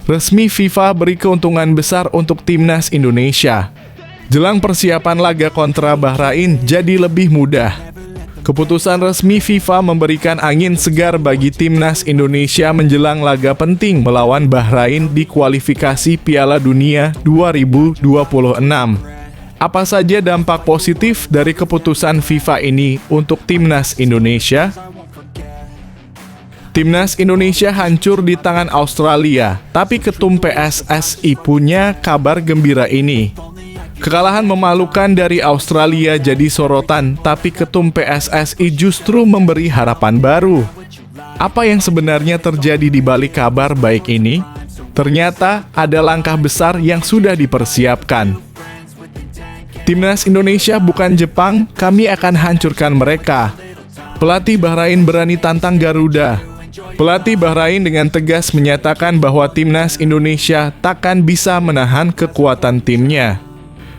Resmi FIFA beri keuntungan besar untuk timnas Indonesia. Jelang persiapan laga kontra Bahrain jadi lebih mudah. Keputusan resmi FIFA memberikan angin segar bagi timnas Indonesia menjelang laga penting melawan Bahrain di kualifikasi Piala Dunia 2026. Apa saja dampak positif dari keputusan FIFA ini untuk timnas Indonesia? Timnas Indonesia hancur di tangan Australia, tapi ketum PSSI punya kabar gembira ini. Kekalahan memalukan dari Australia jadi sorotan, tapi ketum PSSI justru memberi harapan baru. Apa yang sebenarnya terjadi di balik kabar baik ini? Ternyata ada langkah besar yang sudah dipersiapkan. Timnas Indonesia bukan Jepang, kami akan hancurkan mereka. Pelatih Bahrain berani tantang Garuda. Pelatih Bahrain dengan tegas menyatakan bahwa timnas Indonesia takkan bisa menahan kekuatan timnya.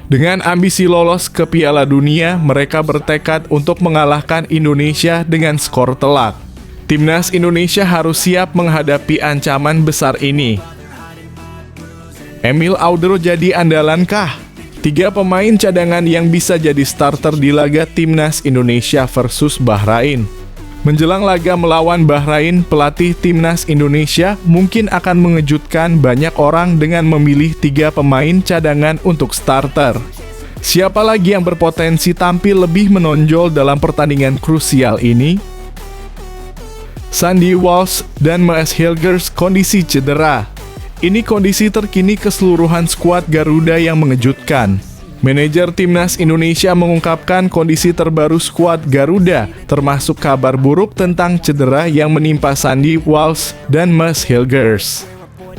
Dengan ambisi lolos ke Piala Dunia, mereka bertekad untuk mengalahkan Indonesia dengan skor telak. Timnas Indonesia harus siap menghadapi ancaman besar ini. Emil Audero jadi andalankah? 3 pemain cadangan yang bisa jadi starter di laga timnas Indonesia versus Bahrain. Menjelang laga melawan Bahrain, pelatih timnas Indonesia mungkin akan mengejutkan banyak orang dengan memilih 3 pemain cadangan untuk starter. Siapa lagi yang berpotensi tampil lebih menonjol dalam pertandingan krusial ini? Sandy Walsh dan Maes Hilgers kondisi cedera. Ini kondisi terkini keseluruhan skuad Garuda yang mengejutkan. Manajer timnas Indonesia mengungkapkan kondisi terbaru skuad Garuda, termasuk kabar buruk tentang cedera yang menimpa Sandy Walsh dan Maes Hilgers.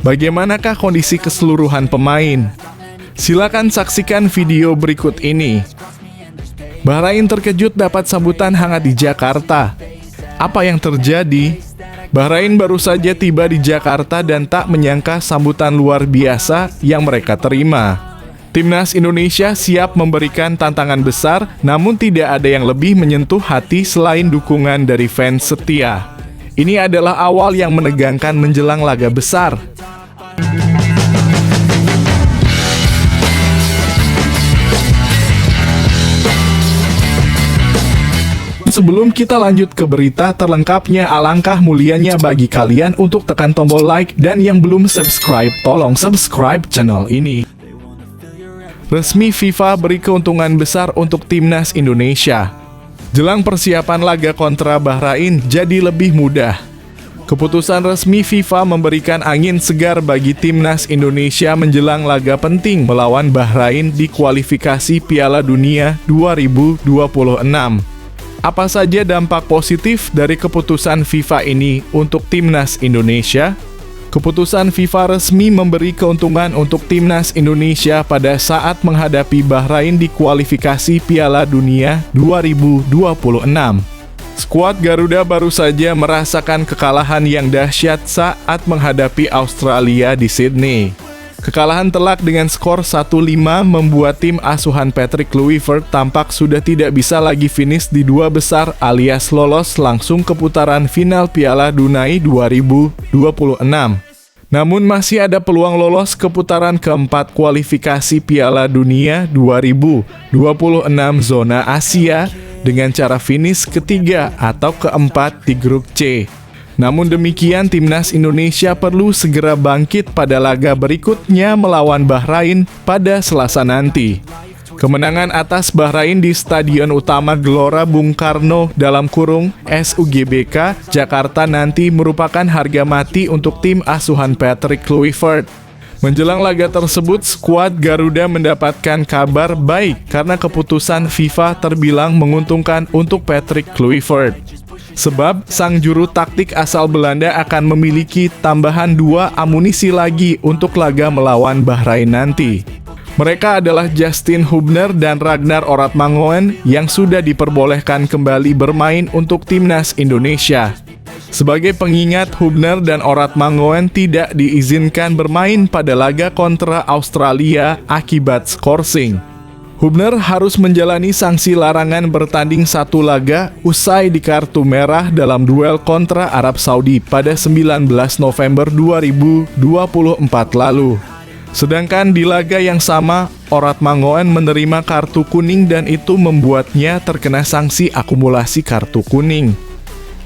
Bagaimanakah kondisi keseluruhan pemain? Silakan saksikan video berikut ini. Bahrain terkejut dapat sambutan hangat di Jakarta. Apa yang terjadi? Bahrain baru saja tiba di Jakarta dan tak menyangka sambutan luar biasa yang mereka terima. Timnas Indonesia siap memberikan tantangan besar, namun tidak ada yang lebih menyentuh hati selain dukungan dari fans setia. Ini adalah awal yang menegangkan menjelang laga besar. Sebelum kita lanjut ke berita terlengkapnya, alangkah mulianya bagi kalian untuk tekan tombol like, dan yang belum subscribe, tolong subscribe channel ini. Resmi FIFA beri keuntungan besar untuk timnas Indonesia. Jelang persiapan laga kontra Bahrain jadi lebih mudah. Keputusan resmi FIFA memberikan angin segar bagi timnas Indonesia menjelang laga penting melawan Bahrain di kualifikasi Piala Dunia 2026. Apa saja dampak positif dari keputusan FIFA ini untuk timnas Indonesia? Keputusan FIFA resmi memberi keuntungan untuk timnas Indonesia pada saat menghadapi Bahrain di kualifikasi Piala Dunia 2026. Skuad Garuda baru saja merasakan kekalahan yang dahsyat saat menghadapi Australia di Sydney. Kekalahan telak dengan skor 1-5 membuat tim asuhan Patrick Kluivert tampak sudah tidak bisa lagi finish di 2 besar alias lolos langsung ke putaran final Piala Dunia 2026. Namun masih ada peluang lolos ke putaran keempat kualifikasi Piala Dunia 2026 zona Asia dengan cara finish ketiga atau keempat di grup C. Namun demikian, timnas Indonesia perlu segera bangkit pada laga berikutnya melawan Bahrain pada Selasa nanti. Kemenangan atas Bahrain di Stadion Utama Gelora Bung Karno (SUGBK) Jakarta nanti merupakan harga mati untuk tim asuhan Patrick Kluivert. Menjelang laga tersebut, skuad Garuda mendapatkan kabar baik karena keputusan FIFA terbilang menguntungkan untuk Patrick Kluivert. Sebab sang juru taktik asal Belanda akan memiliki tambahan 2 amunisi lagi untuk laga melawan Bahrain nanti. Mereka adalah Justin Hubner dan Ragnar Oratmangoen yang sudah diperbolehkan kembali bermain untuk timnas Indonesia. Sebagai pengingat, Hubner dan Oratmangoen tidak diizinkan bermain pada laga kontra Australia akibat skorsing. Hubner harus menjalani sanksi larangan bertanding satu laga usai di kartu merah dalam duel kontra Arab Saudi pada 19 November 2024 lalu. Sedangkan di laga yang sama, Orat Mangoen menerima kartu kuning dan itu membuatnya terkena sanksi akumulasi kartu kuning.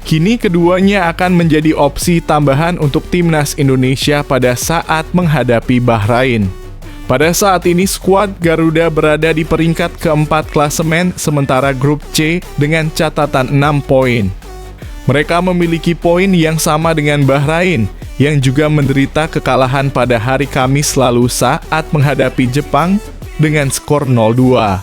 Kini keduanya akan menjadi opsi tambahan untuk timnas Indonesia pada saat menghadapi Bahrain. Pada saat ini skuad Garuda berada di peringkat keempat klasemen sementara grup C dengan catatan 6 poin. Mereka memiliki poin yang sama dengan Bahrain, yang juga menderita kekalahan pada hari Kamis lalu saat menghadapi Jepang dengan skor 0-2.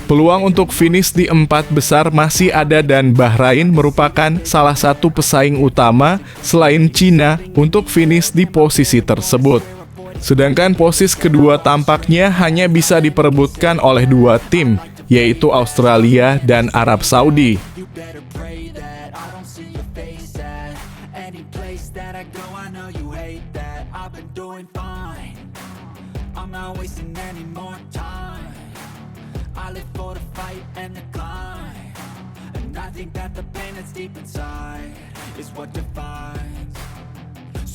Peluang untuk finish di 4 besar masih ada dan Bahrain merupakan salah satu pesaing utama selain Cina untuk finish di posisi tersebut. Sedangkan posisi kedua tampaknya hanya bisa diperebutkan oleh dua tim, yaitu Australia dan Arab Saudi.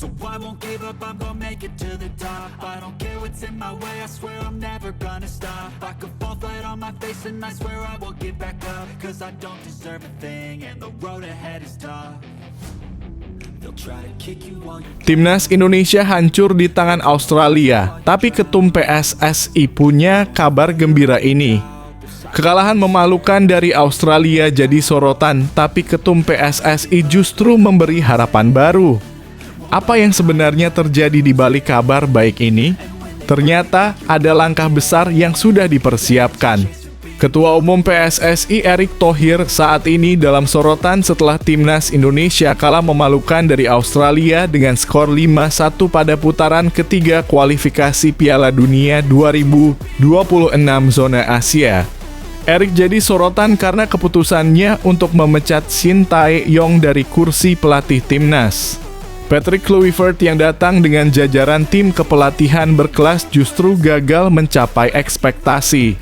So I won't give up, I'm gonna make it to the top. I don't care what's in my way, I swear I'm never gonna stop. I could fall flat on my face and I swear I will get back up. Cause I don't deserve a thing and the road ahead is tough. They'll try to kick you while you... Timnas Indonesia hancur di tangan Australia, tapi ketum PSSI punya kabar gembira ini. Kekalahan memalukan dari Australia jadi sorotan, tapi ketum PSSI justru memberi harapan baru. Apa yang sebenarnya terjadi di balik kabar baik ini? Ternyata ada langkah besar yang sudah dipersiapkan. Ketua Umum PSSI Erick Thohir saat ini dalam sorotan setelah timnas Indonesia kalah memalukan dari Australia dengan skor 5-1 pada putaran ketiga kualifikasi Piala Dunia 2026 zona Asia. Erick jadi sorotan karena keputusannya untuk memecat Shin Tae-yong dari kursi pelatih timnas. Patrick Kluivert yang datang dengan jajaran tim kepelatihan berkelas justru gagal mencapai ekspektasi.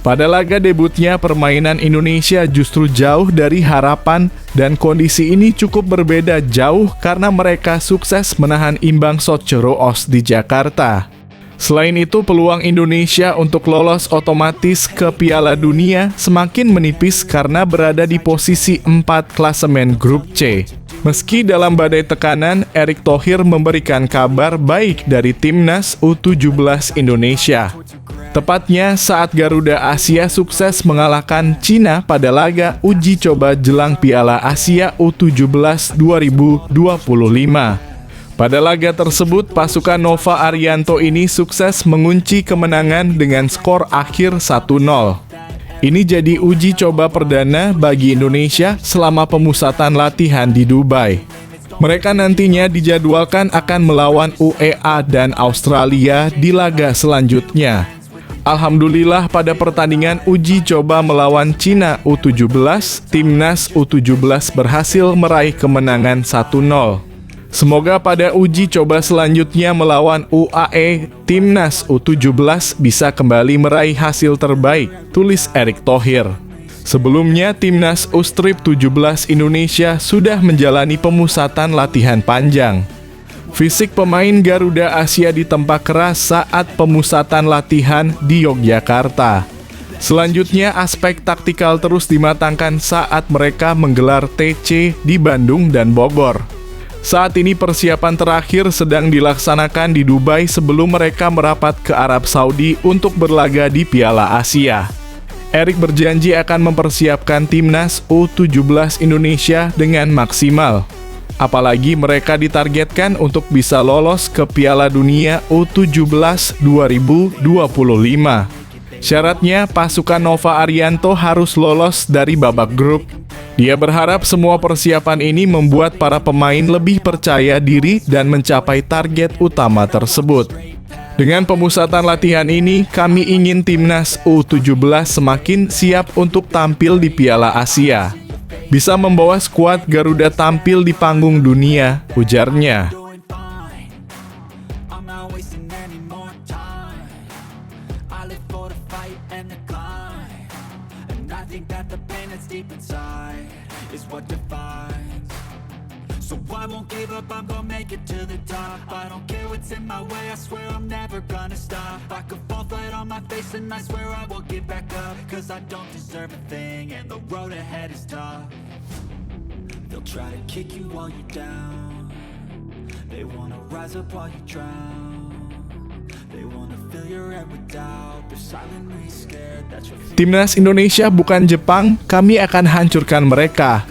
Pada laga debutnya, permainan Indonesia justru jauh dari harapan dan kondisi ini cukup berbeda jauh karena mereka sukses menahan imbang Sochero-os di Jakarta. Selain itu, peluang Indonesia untuk lolos otomatis ke Piala Dunia semakin menipis karena berada di posisi 4 klasemen grup C. Meski dalam badai tekanan, Erick Thohir memberikan kabar baik dari timnas U17 Indonesia. Tepatnya saat Garuda Asia sukses mengalahkan Cina pada laga uji coba jelang Piala Asia U17 2025. Pada laga tersebut, pasukan Nova Arianto ini sukses mengunci kemenangan dengan skor akhir 1-0. Ini jadi uji coba perdana bagi Indonesia selama pemusatan latihan di Dubai. Mereka nantinya dijadwalkan akan melawan UEA dan Australia di laga selanjutnya. Alhamdulillah pada pertandingan uji coba melawan Cina U17, timnas U17 berhasil meraih kemenangan 1-0. Semoga pada uji coba selanjutnya melawan UAE, timnas U17 bisa kembali meraih hasil terbaik, tulis Erick Thohir. Sebelumnya, timnas U-Strip 17 Indonesia sudah menjalani pemusatan latihan panjang. Fisik pemain Garuda Asia ditempa keras saat pemusatan latihan di Yogyakarta. Selanjutnya, aspek taktikal terus dimatangkan saat mereka menggelar TC di Bandung dan Bogor. Saat ini persiapan terakhir sedang dilaksanakan di Dubai sebelum mereka merapat ke Arab Saudi untuk berlaga di Piala Asia. Erick berjanji akan mempersiapkan timnas U17 Indonesia dengan maksimal. Apalagi mereka ditargetkan untuk bisa lolos ke Piala Dunia U17 2025. Syaratnya, pasukan Nova Arianto harus lolos dari babak grup. Dia berharap semua persiapan ini membuat para pemain lebih percaya diri dan mencapai target utama tersebut. Dengan pemusatan latihan ini, kami ingin timnas U17 semakin siap untuk tampil di Piala Asia. Bisa membawa skuad Garuda tampil di panggung dunia, ujarnya. I live for the fight and the climb, and I think that the pain that's deep inside is what defines. So I won't give up, I'm gonna make it to the top. I don't care what's in my way, I swear I'm never gonna stop. I could fall flat on my face and I swear I will get back up, cause I don't deserve a thing and the road ahead is tough. They'll try to kick you while you're down, they wanna rise up while you drown, they wanna fill your head with doubt, they're silently scared that you're Timnas Indonesia bukan Jepang, kami akan hancurkan mereka.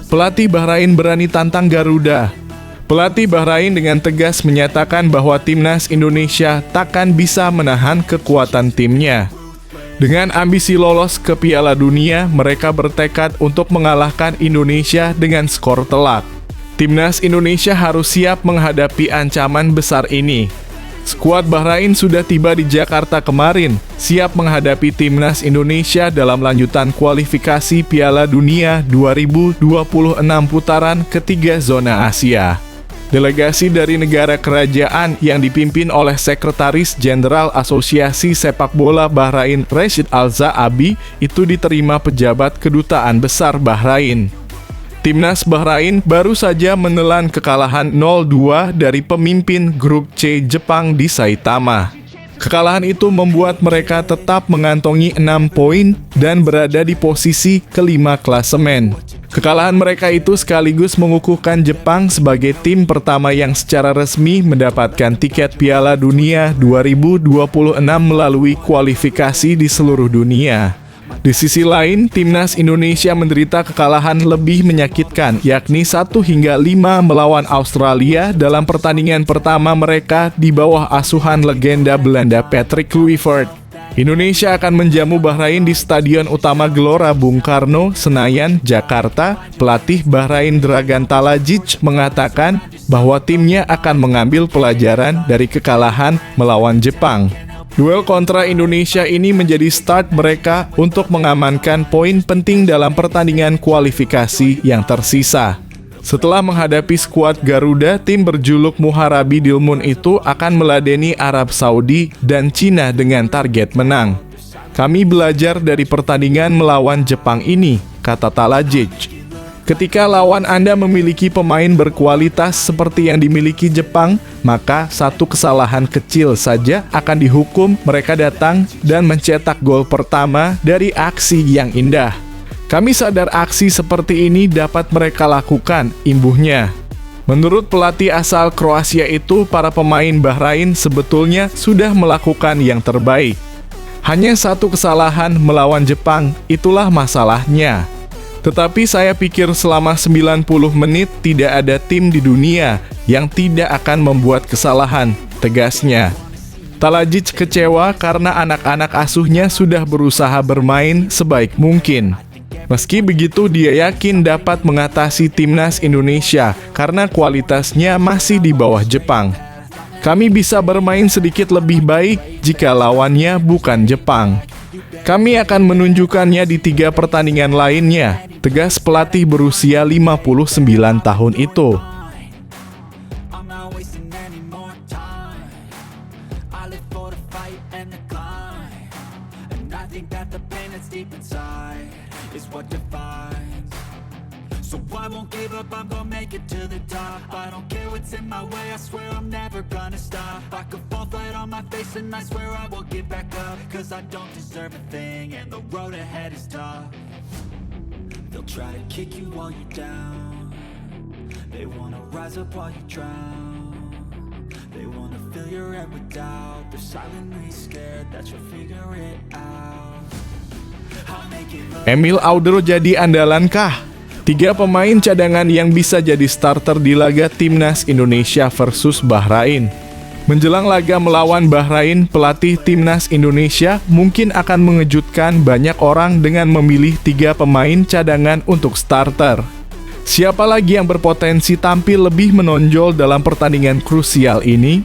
Pelatih Bahrain berani tantang Garuda. Pelatih Bahrain dengan tegas menyatakan bahwa Timnas Indonesia takkan bisa menahan kekuatan timnya. Dengan ambisi lolos ke Piala Dunia, mereka bertekad untuk mengalahkan Indonesia dengan skor telak. Timnas Indonesia harus siap menghadapi ancaman besar ini. Skuad Bahrain sudah tiba di Jakarta kemarin, siap menghadapi Timnas Indonesia dalam lanjutan kualifikasi Piala Dunia 2026 putaran ketiga zona Asia. Delegasi dari negara kerajaan yang dipimpin oleh Sekretaris Jenderal Asosiasi Sepak Bola Bahrain Rashid Al-Zaabi itu diterima pejabat Kedutaan Besar Bahrain. Timnas Bahrain baru saja menelan kekalahan 0-2 dari pemimpin grup C Jepang di Saitama. Kekalahan itu membuat mereka tetap mengantongi 6 poin dan berada di posisi kelima klasemen. Kekalahan mereka itu sekaligus mengukuhkan Jepang sebagai tim pertama yang secara resmi mendapatkan tiket Piala Dunia 2026 melalui kualifikasi di seluruh dunia. Di sisi lain, Timnas Indonesia menderita kekalahan lebih menyakitkan, yakni 1-5 melawan Australia dalam pertandingan pertama mereka di bawah asuhan legenda Belanda Patrick Kluivert. Indonesia akan menjamu Bahrain di Stadion Utama Gelora Bung Karno, Senayan, Jakarta. Pelatih Bahrain Dragan Talajic mengatakan bahwa timnya akan mengambil pelajaran dari kekalahan melawan Jepang. Duel kontra Indonesia ini menjadi start mereka untuk mengamankan poin penting dalam pertandingan kualifikasi yang tersisa. Setelah menghadapi skuad Garuda, tim berjuluk Muharabi Dilmun itu akan meladeni Arab Saudi dan Cina dengan target menang. Kami belajar dari pertandingan melawan Jepang ini, kata Talajic. Ketika lawan Anda memiliki pemain berkualitas seperti yang dimiliki Jepang, maka satu kesalahan kecil saja akan dihukum. Mereka datang dan mencetak gol pertama dari aksi yang indah. Kami sadar aksi seperti ini dapat mereka lakukan, imbuhnya. Menurut pelatih asal Kroasia itu, para pemain Bahrain sebetulnya sudah melakukan yang terbaik. Hanya satu kesalahan melawan Jepang, itulah masalahnya. Tetapi saya pikir selama 90 menit tidak ada tim di dunia yang tidak akan membuat kesalahan, tegasnya. Talajic kecewa karena anak-anak asuhnya sudah berusaha bermain sebaik mungkin. Meski begitu, dia yakin dapat mengatasi Timnas Indonesia karena kualitasnya masih di bawah Jepang. Kami bisa bermain sedikit lebih baik jika lawannya bukan Jepang. Kami akan menunjukkannya di 3 pertandingan lainnya, tegas pelatih berusia 59 tahun itu. So I won't give up, I'm gonna make it to the top. I don't care what's in my way, I swear I'm never gonna stop. I could fall flat on my face and I swear I will get back up, cause I don't deserve a thing and the road ahead is tough. They'll try to kick you while you're down, they wanna rise up while you drown, they wanna fill your head with doubt, they're silently scared that you'll figure it out. I'll make it look. Emil Audero jadi andalankah? 3 pemain cadangan yang bisa jadi starter di laga Timnas Indonesia versus Bahrain. Menjelang laga melawan Bahrain, pelatih Timnas Indonesia mungkin akan mengejutkan banyak orang dengan memilih 3 pemain cadangan untuk starter. Siapa lagi yang berpotensi tampil lebih menonjol dalam pertandingan krusial ini?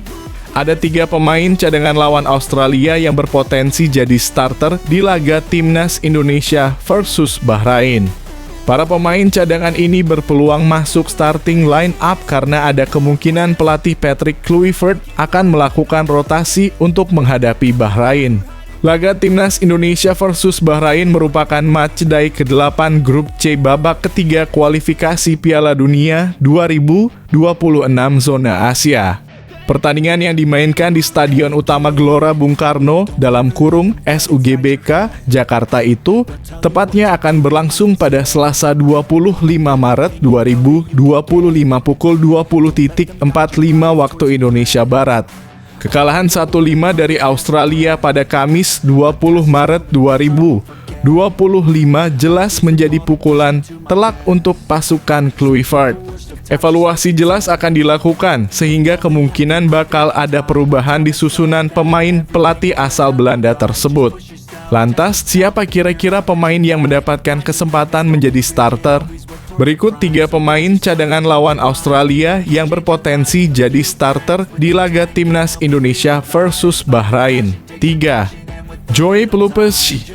Ada 3 pemain cadangan lawan Australia yang berpotensi jadi starter di laga Timnas Indonesia versus Bahrain. Para pemain cadangan ini berpeluang masuk starting line up karena ada kemungkinan pelatih Patrick Kluivert akan melakukan rotasi untuk menghadapi Bahrain. Laga Timnas Indonesia versus Bahrain merupakan matchday ke-8 Grup C babak ketiga kualifikasi Piala Dunia 2026 zona Asia. Pertandingan yang dimainkan di Stadion Utama Gelora Bung Karno (SUGBK) Jakarta itu tepatnya akan berlangsung pada Selasa 25 Maret 2025 pukul 20.45 waktu Indonesia Barat. Kekalahan 1-5 dari Australia pada Kamis 20 Maret 2025 jelas menjadi pukulan telak untuk pasukan Kluivert. Evaluasi jelas akan dilakukan sehingga kemungkinan bakal ada perubahan di susunan pemain pelatih asal Belanda tersebut. Lantas, siapa kira-kira pemain yang mendapatkan kesempatan menjadi starter? Berikut 3 pemain cadangan lawan Australia yang berpotensi jadi starter di laga Timnas Indonesia versus Bahrain. 3. Joey Pelupessy.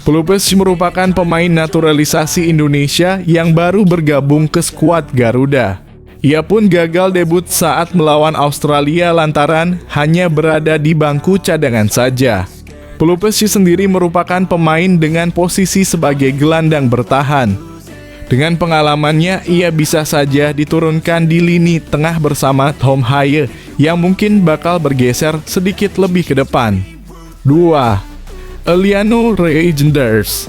Pelupessy merupakan pemain naturalisasi Indonesia yang baru bergabung ke skuad Garuda. Ia pun gagal debut saat melawan Australia lantaran hanya berada di bangku cadangan saja. Pelupessy sendiri merupakan pemain dengan posisi sebagai gelandang bertahan. Dengan pengalamannya, ia bisa saja diturunkan di lini tengah bersama Tom Haye yang mungkin bakal bergeser sedikit lebih ke depan. 2. Eliano Reijnders.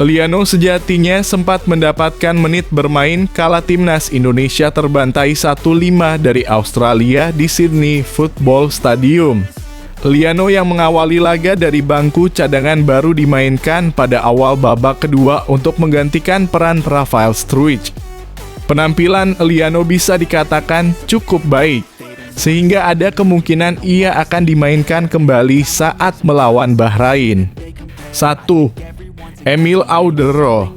Eliano sejatinya sempat mendapatkan menit bermain kala Timnas Indonesia terbantai 1-5 dari Australia di Sydney Football Stadium. Eliano yang mengawali laga dari bangku cadangan baru dimainkan pada awal babak kedua untuk menggantikan peran Rafael Struijk. Penampilan Eliano bisa dikatakan cukup baik, sehingga ada kemungkinan ia akan dimainkan kembali saat melawan Bahrain. 1. Emil Audero.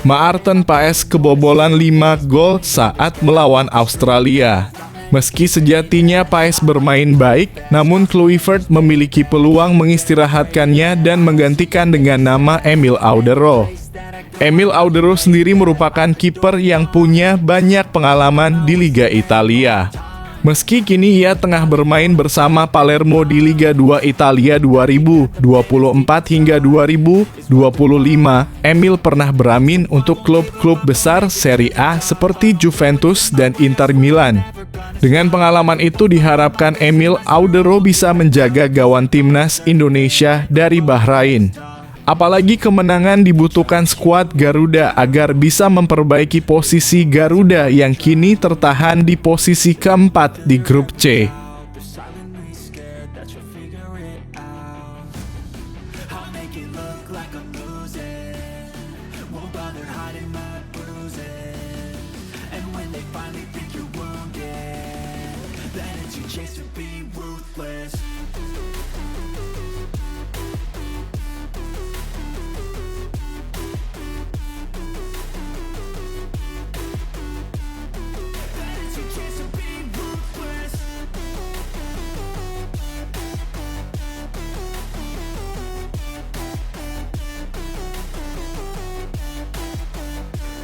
Maarten Paes kebobolan 5 gol saat melawan Australia. Meski sejatinya Paes bermain baik, namun Kluivert memiliki peluang mengistirahatkannya dan menggantikan dengan nama Emil Audero. Emil Audero sendiri merupakan kiper yang punya banyak pengalaman di Liga Italia. Meski kini ia tengah bermain bersama Palermo di Liga 2 Italia 2024 hingga 2025, Emil pernah beramin untuk klub-klub besar Serie A seperti Juventus dan Inter Milan. Dengan pengalaman itu diharapkan Emil Audero bisa menjaga gawang Timnas Indonesia dari Bahrain. Apalagi kemenangan dibutuhkan skuad Garuda agar bisa memperbaiki posisi Garuda yang kini tertahan di posisi keempat di grup C.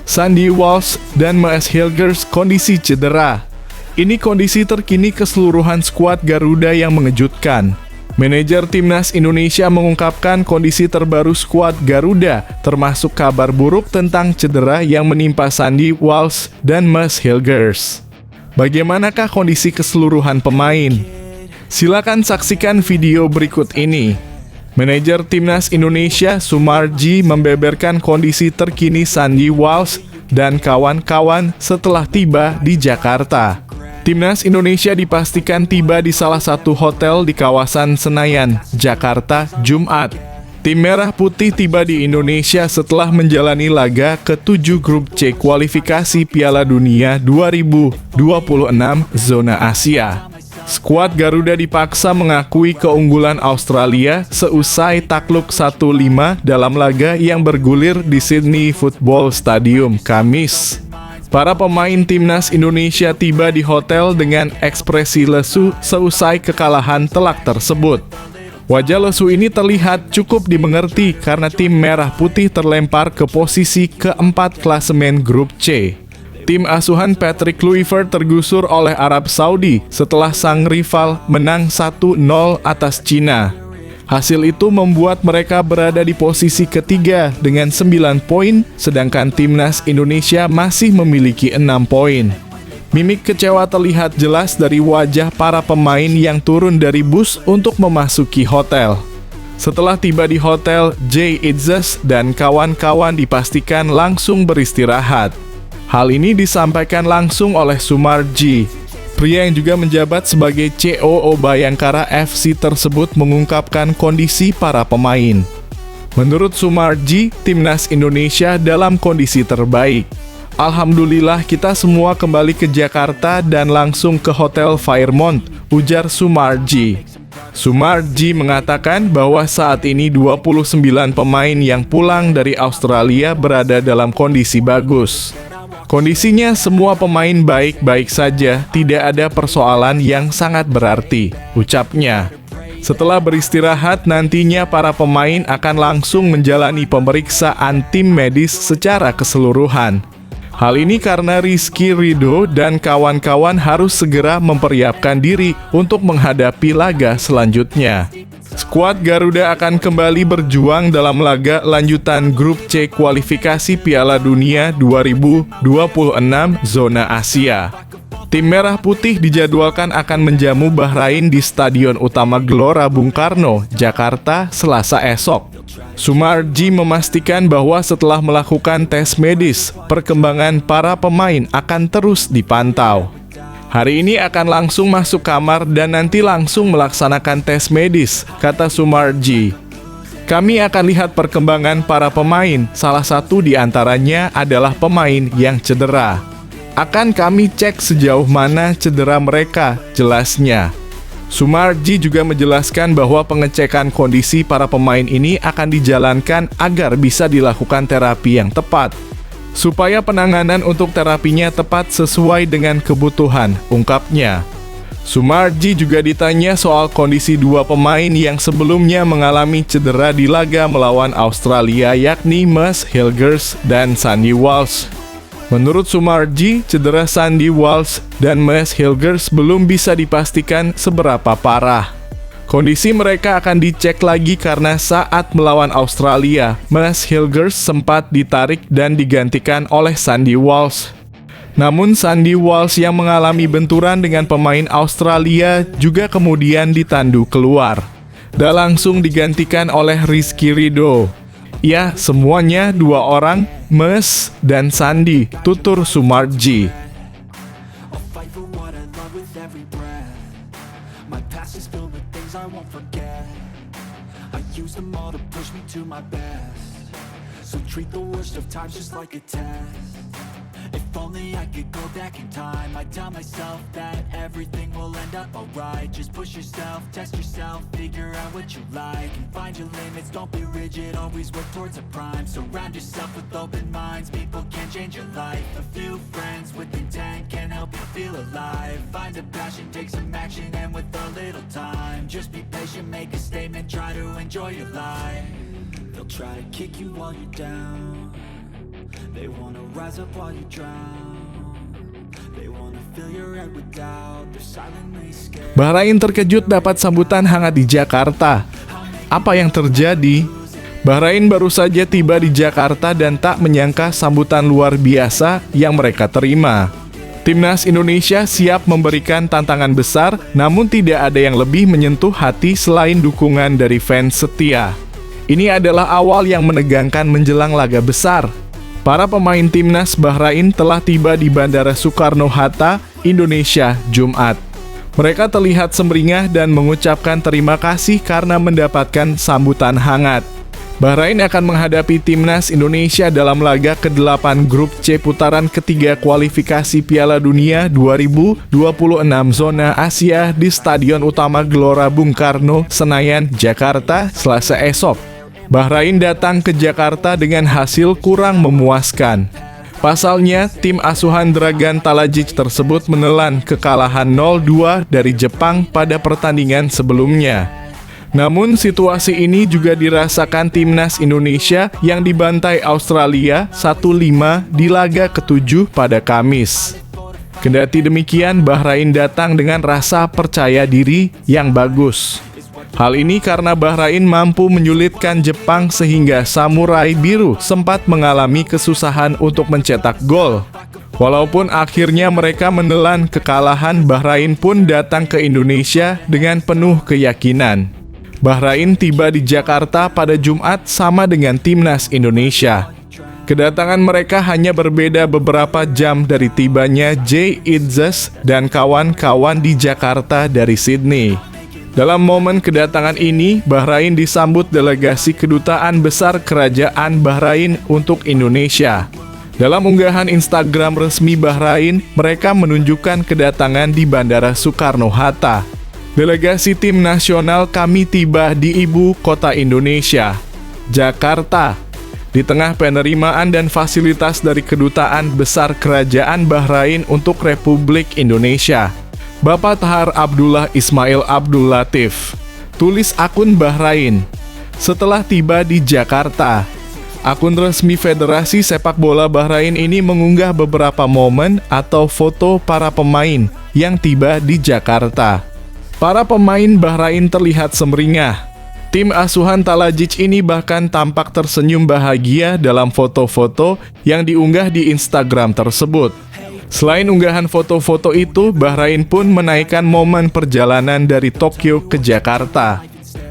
Sandy Walsh dan Maes Hilgers kondisi cedera. Ini kondisi terkini keseluruhan skuad Garuda yang mengejutkan. Manajer Timnas Indonesia mengungkapkan kondisi terbaru skuad Garuda, termasuk kabar buruk tentang cedera yang menimpa Sandy Walsh dan Maes Hilgers. Bagaimanakah kondisi keseluruhan pemain? Silakan saksikan video berikut ini. Manajer Timnas Indonesia Sumarji membeberkan kondisi terkini Sandy Walsh dan kawan-kawan setelah tiba di Jakarta. Timnas Indonesia dipastikan tiba di salah satu hotel di kawasan Senayan, Jakarta, Jumat. Tim Merah Putih tiba di Indonesia setelah menjalani laga ke-7 Grup C kualifikasi Piala Dunia 2026 zona Asia. Skuad Garuda dipaksa mengakui keunggulan Australia seusai takluk 1-5 dalam laga yang bergulir di Sydney Football Stadium Kamis. Para pemain Timnas Indonesia tiba di hotel dengan ekspresi lesu seusai kekalahan telak tersebut. Wajah lesu ini terlihat cukup dimengerti karena tim Merah Putih terlempar ke posisi keempat klasemen Grup C. Tim asuhan Patrick Kluivert tergusur oleh Arab Saudi setelah sang rival menang 1-0 atas Cina. Hasil itu membuat mereka berada di posisi ketiga dengan 9 poin, sedangkan timnas Indonesia masih memiliki 6 poin. Mimik kecewa terlihat jelas dari wajah para pemain yang turun dari bus untuk memasuki hotel. Setelah tiba di hotel, Jay Itzes dan kawan-kawan dipastikan langsung beristirahat. Hal ini disampaikan langsung oleh Sumarji. Pria yang juga menjabat sebagai COO Bayangkara FC tersebut mengungkapkan kondisi para pemain. Menurut Sumarji, timnas Indonesia dalam kondisi terbaik. Alhamdulillah kita semua kembali ke Jakarta dan langsung ke Hotel Fairmont, ujar Sumarji. Sumarji mengatakan bahwa saat ini 29 pemain yang pulang dari Australia berada dalam kondisi bagus. Kondisinya semua pemain baik-baik saja, tidak ada persoalan yang sangat berarti, ucapnya. Setelah beristirahat, nantinya para pemain akan langsung menjalani pemeriksaan tim medis secara keseluruhan. Hal ini karena Rizky Ridho dan kawan-kawan harus segera mempersiapkan diri untuk menghadapi laga selanjutnya. Skuad Garuda akan kembali berjuang dalam laga lanjutan Grup C kualifikasi Piala Dunia 2026 zona Asia. Tim Merah Putih dijadwalkan akan menjamu Bahrain di Stadion Utama Gelora Bung Karno, Jakarta, Selasa esok. Sumarji memastikan bahwa setelah melakukan tes medis, perkembangan para pemain akan terus dipantau. Hari ini akan langsung masuk kamar dan nanti langsung melaksanakan tes medis, kata Sumarji. Kami akan lihat perkembangan para pemain, salah satu di antaranya adalah pemain yang cedera. Akan kami cek sejauh mana cedera mereka, jelasnya. Sumarji juga menjelaskan bahwa pengecekan kondisi para pemain ini akan dijalankan agar bisa dilakukan terapi yang tepat, supaya penanganan untuk terapinya tepat sesuai dengan kebutuhan, ungkapnya. Sumarji juga ditanya soal kondisi dua pemain yang sebelumnya mengalami cedera di laga melawan Australia, yakni Mads Hilgers dan Sandy Walsh. Menurut Sumarji, cedera Sandy Walsh dan Mads Hilgers belum bisa dipastikan seberapa parah. Kondisi mereka akan dicek lagi karena saat melawan Australia, Mads Hilgers sempat ditarik dan digantikan oleh Sandy Walsh. Namun Sandy Walsh yang mengalami benturan dengan pemain Australia juga kemudian ditandu keluar dan langsung digantikan oleh Rizky Ridho. Ya, semuanya dua orang, Mads dan Sandy, tutur Sumarji. I'll fight for what I love with every breath. My past is filled with things I won't forget. I use them all to push me to my best. So treat the worst of times just like a test. If only I could go back in time, I'd tell myself that everything will end up alright. Just push yourself, test yourself, figure out what you like, and find your limits, don't be rigid, always work towards a prime. Surround yourself with open minds, people can change your life. A few friends with intent can help you feel alive. Find a passion, take some action, and with a little time, just be patient, make a statement, try to enjoy your life. They'll try to kick you while you're down. They wanna rise up while you drown. They wanna fill your head with doubt. They're silently scared. Bahrain terkejut dapat sambutan hangat di Jakarta. Apa yang terjadi? Bahrain baru saja tiba di Jakarta dan tak menyangka sambutan luar biasa yang mereka terima. Timnas Indonesia siap memberikan tantangan besar, namun tidak ada yang lebih menyentuh hati selain dukungan dari fans setia. Ini adalah awal yang menegangkan menjelang laga besar. Para pemain timnas Bahrain telah tiba di Bandara Soekarno-Hatta, Indonesia, Jumat. Mereka terlihat sumringah dan mengucapkan terima kasih karena mendapatkan sambutan hangat. Bahrain akan menghadapi timnas Indonesia dalam laga ke-8 Grup C putaran ketiga kualifikasi Piala Dunia 2026 zona Asia di Stadion Utama Gelora Bung Karno, Senayan, Jakarta, Selasa esok. Bahrain datang ke Jakarta dengan hasil kurang memuaskan. Pasalnya, tim asuhan Dragan Talajic tersebut menelan kekalahan 0-2 dari Jepang pada pertandingan sebelumnya. Namun, situasi ini juga dirasakan timnas Indonesia yang dibantai Australia 1-5 di laga ke-7 pada Kamis. Kendati demikian, Bahrain datang dengan rasa percaya diri yang bagus. Hal ini karena Bahrain mampu menyulitkan Jepang sehingga Samurai Biru sempat mengalami kesusahan untuk mencetak gol. Walaupun akhirnya mereka menelan kekalahan, Bahrain pun datang ke Indonesia dengan penuh keyakinan. Bahrain tiba di Jakarta pada Jumat sama dengan timnas Indonesia. Kedatangan mereka hanya berbeda beberapa jam dari tibanya Jay Itzes dan kawan-kawan di Jakarta dari Sydney. Dalam momen kedatangan ini, Bahrain disambut delegasi Kedutaan Besar Kerajaan Bahrain untuk Indonesia. Dalam unggahan Instagram resmi Bahrain, mereka menunjukkan kedatangan di Bandara Soekarno-Hatta. Delegasi tim nasional kami tiba di ibu kota Indonesia, Jakarta. Di tengah penerimaan dan fasilitas dari Kedutaan Besar Kerajaan Bahrain untuk Republik Indonesia, Bapak Tahar Abdullah Ismail Abdul Latif, tulis akun Bahrain. Setelah tiba di Jakarta, akun resmi Federasi Sepak Bola Bahrain ini mengunggah beberapa momen atau foto para pemain yang tiba di Jakarta. Para pemain Bahrain terlihat semeringah. Tim asuhan Talajic ini bahkan tampak tersenyum bahagia dalam foto-foto yang diunggah di Instagram tersebut. Selain unggahan foto-foto itu, Bahrain pun menaikkan momen perjalanan dari Tokyo ke Jakarta.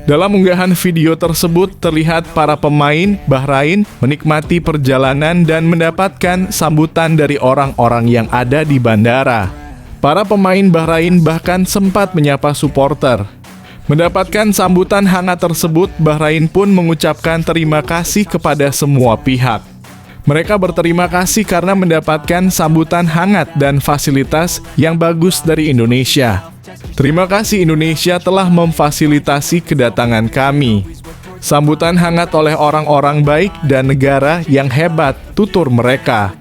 Dalam unggahan video tersebut, terlihat para pemain Bahrain menikmati perjalanan dan mendapatkan sambutan dari orang-orang yang ada di bandara. Para pemain Bahrain bahkan sempat menyapa supporter. Mendapatkan sambutan hangat tersebut, Bahrain pun mengucapkan terima kasih kepada semua pihak. Mereka berterima kasih karena mendapatkan sambutan hangat dan fasilitas yang bagus dari Indonesia. Terima kasih Indonesia telah memfasilitasi kedatangan kami. Sambutan hangat oleh orang-orang baik dan negara yang hebat, tutur mereka.